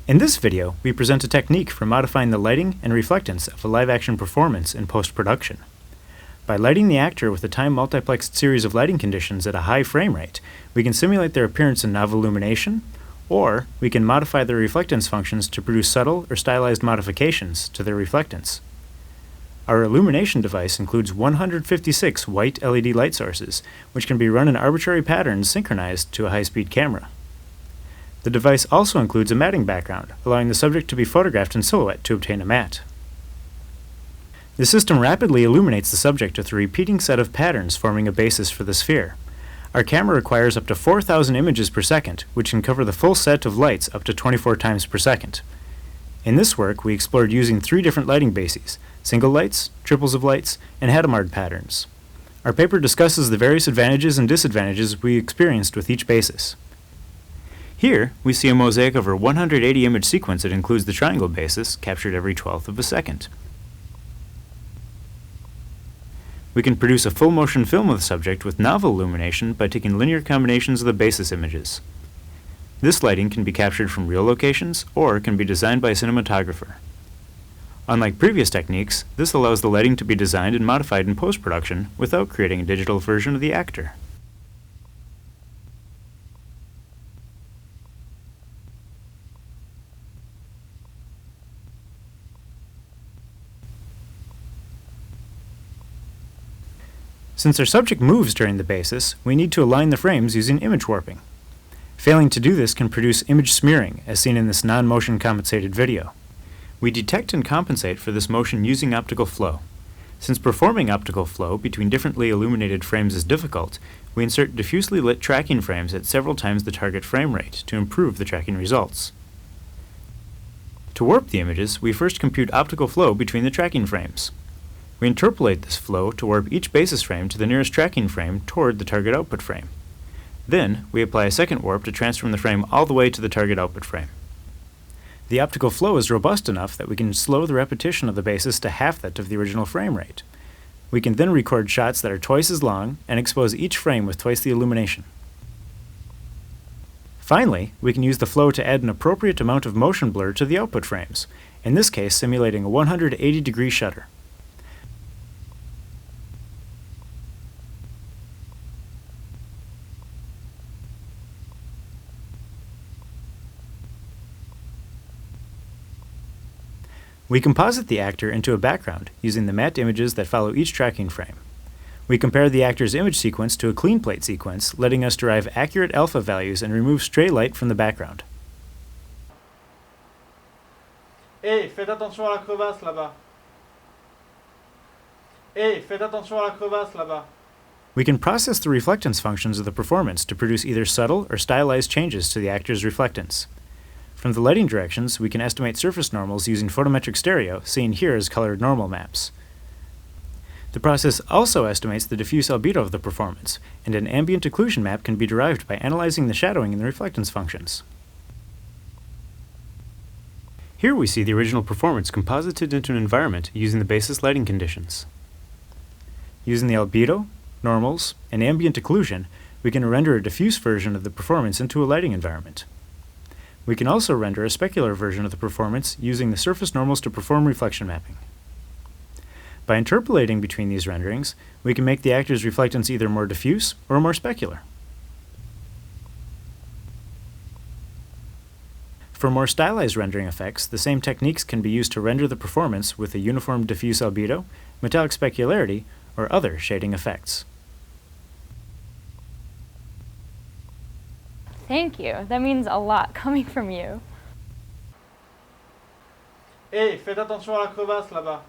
In this video, we present a technique for modifying the lighting and reflectance of a live-action performance in post-production. By lighting the actor with a time-multiplexed series of lighting conditions at a high frame rate, we can simulate their appearance in novel illumination, or we can modify their reflectance functions to produce subtle or stylized modifications to their reflectance. Our illumination device includes 156 white LED light sources, which can be run in arbitrary patterns synchronized to a high-speed camera. The device also includes a matting background, allowing the subject to be photographed in silhouette to obtain a matte. The system rapidly illuminates the subject with a repeating set of patterns forming a basis for the sphere. Our camera requires up to 4,000 images per second, which can cover the full set of lights up to 24 times per second. In this work, we explored using 3 different lighting bases: single lights, triples of lights, and Hadamard patterns. Our paper discusses the various advantages and disadvantages we experienced with each basis. Here, we see a mosaic over 180 image sequence that includes the triangle basis, captured every 12th of a second. We can produce a full motion film of the subject with novel illumination by taking linear combinations of the basis images. This lighting can be captured from real locations or can be designed by a cinematographer. Unlike previous techniques, this allows the lighting to be designed and modified in post-production without creating a digital version of the actor. Since our subject moves during the basis, we need to align the frames using image warping. Failing to do this can produce image smearing, as seen in this non-motion compensated video. We detect and compensate for this motion using optical flow. Since performing optical flow between differently illuminated frames is difficult, we insert diffusely lit tracking frames at several times the target frame rate to improve the tracking results. To warp the images, we first compute optical flow between the tracking frames. We interpolate this flow to warp each basis frame to the nearest tracking frame toward the target output frame. Then, we apply a second warp to transform the frame all the way to the target output frame. The optical flow is robust enough that we can slow the repetition of the basis to half that of the original frame rate. We can then record shots that are twice as long and expose each frame with twice the illumination. Finally, we can use the flow to add an appropriate amount of motion blur to the output frames, in this case simulating a 180-degree shutter. We composite the actor into a background using the matte images that follow each tracking frame. We compare the actor's image sequence to a clean plate sequence, letting us derive accurate alpha values and remove stray light from the background. Hey, faites attention à la crevasse là-bas. Hey, faites attention à la crevasse là-bas. We can process the reflectance functions of the performance to produce either subtle or stylized changes to the actor's reflectance. From the lighting directions, we can estimate surface normals using photometric stereo, seen here as colored normal maps. The process also estimates the diffuse albedo of the performance, and an ambient occlusion map can be derived by analyzing the shadowing in the reflectance functions. Here we see the original performance composited into an environment using the basis lighting conditions. Using the albedo, normals, and ambient occlusion, we can render a diffuse version of the performance into a lighting environment. We can also render a specular version of the performance using the surface normals to perform reflection mapping. By interpolating between these renderings, we can make the actor's reflectance either more diffuse or more specular. For more stylized rendering effects, the same techniques can be used to render the performance with a uniform diffuse albedo, metallic specularity, or other shading effects. Thank you. That means a lot coming from you. Hey, faites attention à la crevasse là-bas.